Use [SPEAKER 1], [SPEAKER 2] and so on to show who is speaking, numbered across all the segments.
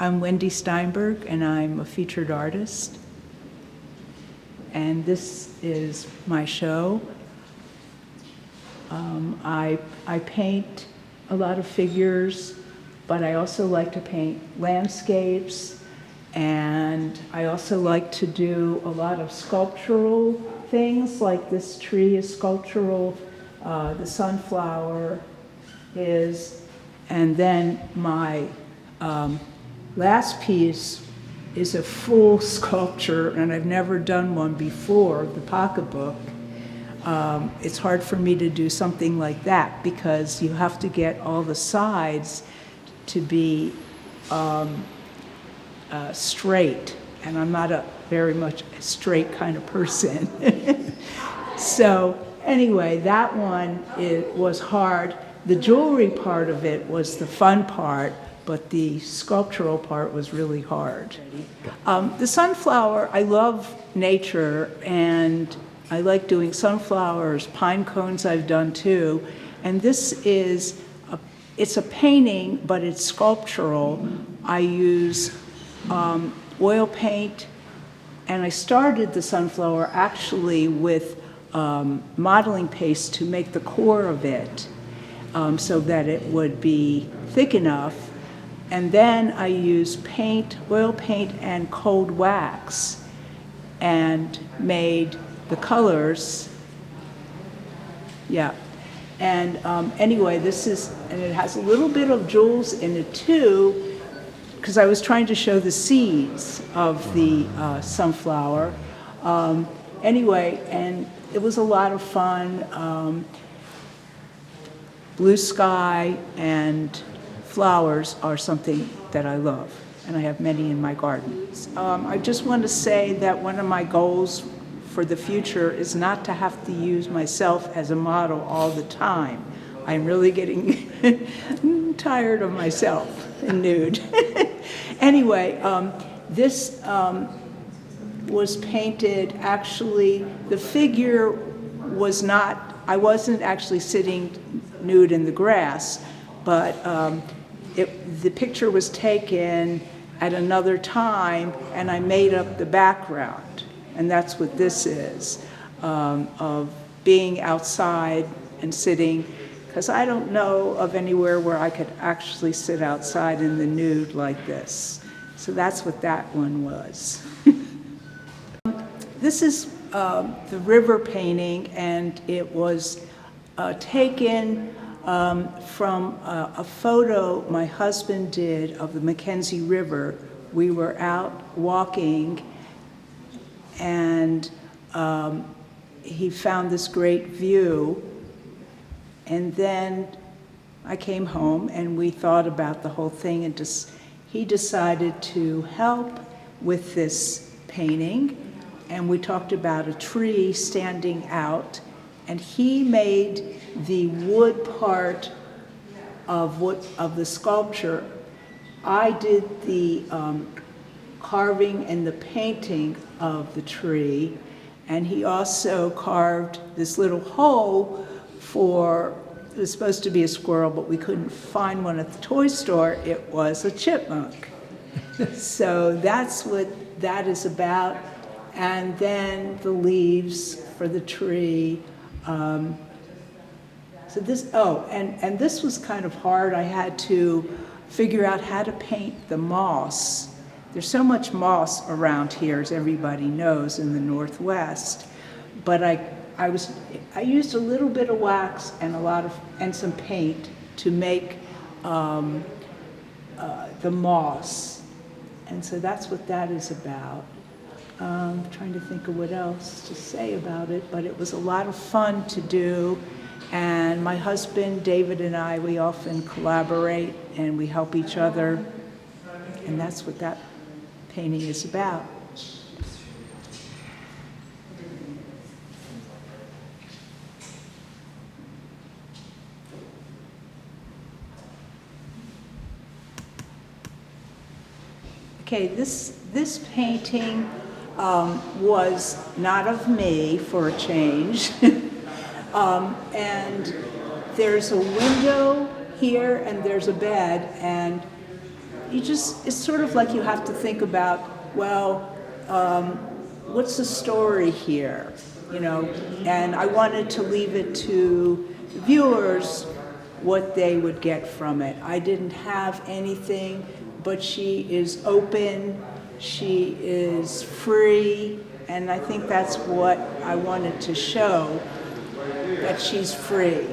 [SPEAKER 1] I'm Wendy Steinberg, and I'm a featured artist. And this is my show. I paint a lot of figures, but I also like to paint landscapes, and I also like to do a lot of sculptural things, like this tree is sculptural, the sunflower is, and then my last piece is a full sculpture, and I've never done one before, the pocketbook. It's hard for me to do something like that because you have to get all the sides to be straight, and I'm not a very much a straight kind of person. So anyway, that one was hard. The jewelry part of it was the fun part, but the sculptural part was really hard. The sunflower, I love nature, and I like doing sunflowers. Pine cones I've done too. And this is, it's a painting, but it's sculptural. I use oil paint, and I started the sunflower actually with modeling paste to make the core of it so that it would be thick enough. And then I use paint, oil paint and cold wax, and made the colors. Yeah. And anyway, this is, and it has a little bit of jewels in it too, because I was trying to show the seeds of the sunflower. Anyway, and it was a lot of fun. Blue sky and flowers are something that I love, and I have many in my garden. I just want to say that one of my goals for the future is not to have to use myself as a model all the time. I'm really getting tired of myself in nude. Anyway, this was painted, actually, the figure was not, I wasn't actually sitting nude in the grass, but the picture was taken at another time, and I made up the background. And that's what this is, of being outside and sitting, because I don't know of anywhere where I could actually sit outside in the nude like this. So that's what that one was. This is the river painting, and it was taken from a photo my husband did of the Mackenzie River. We were out walking, and he found this great view, and then I came home and we thought about the whole thing, and he decided to help with this painting, and we talked about a tree standing out, and he made the wood part of the sculpture. I did the carving and the painting of the tree, and he also carved this little hole for, it was supposed to be a squirrel, but we couldn't find one at the toy store. It was a chipmunk. So that's what that is about. And then the leaves for the tree. So this, and this was kind of hard. I had to figure out how to paint the moss. There's so much moss around here, as everybody knows, in the Northwest. But I used a little bit of wax and some paint to make the moss. And so that's what that is about. I'm trying to think of what else to say about it, but it was a lot of fun to do. And my husband, David, and I, we often collaborate and we help each other. And that's what that painting is about. Okay, this painting was not of me, for a change. And there's a window here and there's a bed, and it's sort of like you have to think about, well, what's the story here, you know? And I wanted to leave it to viewers what they would get from it. I didn't have anything, but she is open, she is free, and I think that's what I wanted to show, that she's free.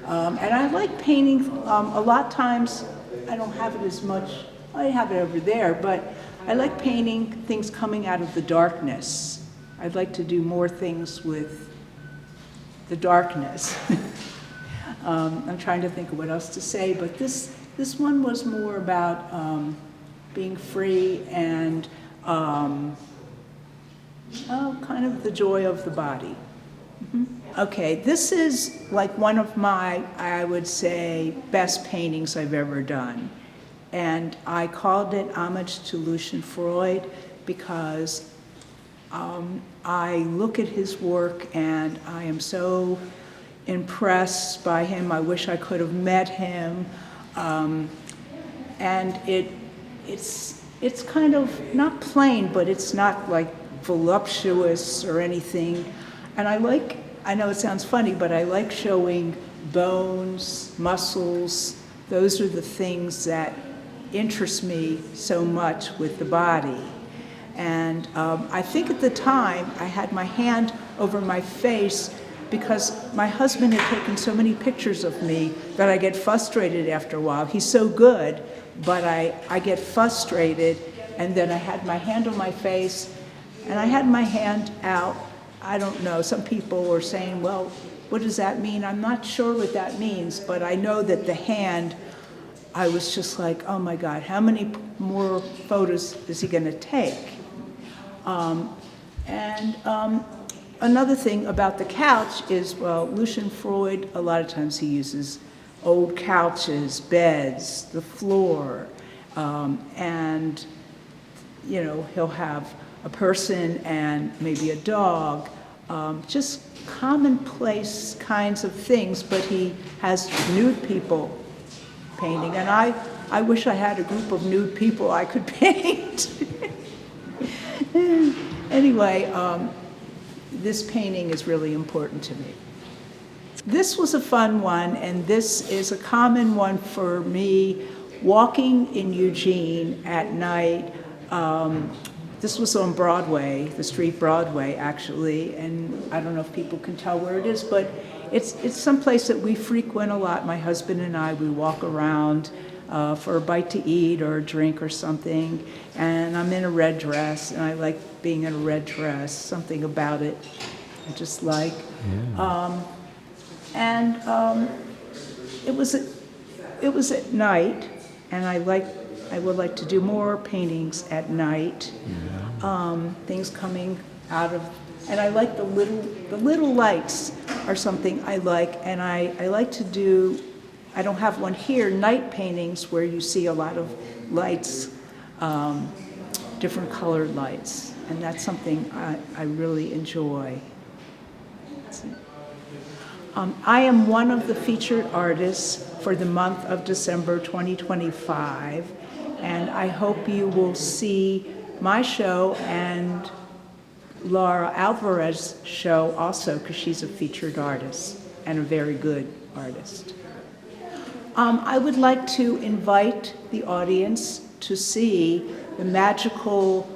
[SPEAKER 1] And I like painting, a lot of times, I don't have it as much, I have it over there, but I like painting things coming out of the darkness. I'd like to do more things with the darkness. I'm trying to think of what else to say, but this one was more about being free and kind of the joy of the body. Okay, this is like one of my, I would say, best paintings I've ever done. And I called it Homage to Lucien Freud because I look at his work and I am so impressed by him. I wish I could have met him. And it's kind of not plain, but it's not like voluptuous or anything. And I know it sounds funny, but I like showing bones, muscles. Those are the things that interest me so much with the body. And I think at the time I had my hand over my face because my husband had taken so many pictures of me that I get frustrated after a while. He's so good, but I get frustrated, and then I had my hand on my face, and I had my hand out. I don't know, some people were saying, well, what does that mean? I'm not sure what that means, but I know that the hand, I was just like, oh my God, how many more photos is he gonna take? Another thing about the couch is, well, Lucien Freud, a lot of times he uses old couches, beds, the floor, and you know, he'll have a person and maybe a dog, just commonplace kinds of things, but he has nude people painting, and I wish I had a group of nude people I could paint. Anyway, this painting is really important to me. This was a fun one, and this is a common one for me, walking in Eugene at night. This was on Broadway, the street Broadway, actually, and I don't know if people can tell where it is, but it's someplace that we frequent a lot. My husband and I, we walk around for a bite to eat or a drink or something, and I'm in a red dress, and I like being in a red dress, something about it I just like. Yeah. It was at night, and I would like to do more paintings at night. Yeah. Things coming out of, and I like the little lights are something I like, and I like to do, I don't have one here, night paintings where you see a lot of lights, different colored lights, and that's something I really enjoy. I am one of the featured artists for the month of December 2025, and I hope you will see my show and Laura Alvarez's show also, because she's a featured artist and a very good artist. I would like to invite the audience to see the magical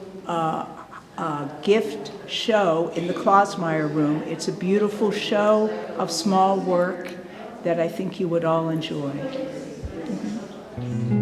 [SPEAKER 1] gift show in the Klausmeyer room. It's a beautiful show of small work that I think you would all enjoy. Mm-hmm.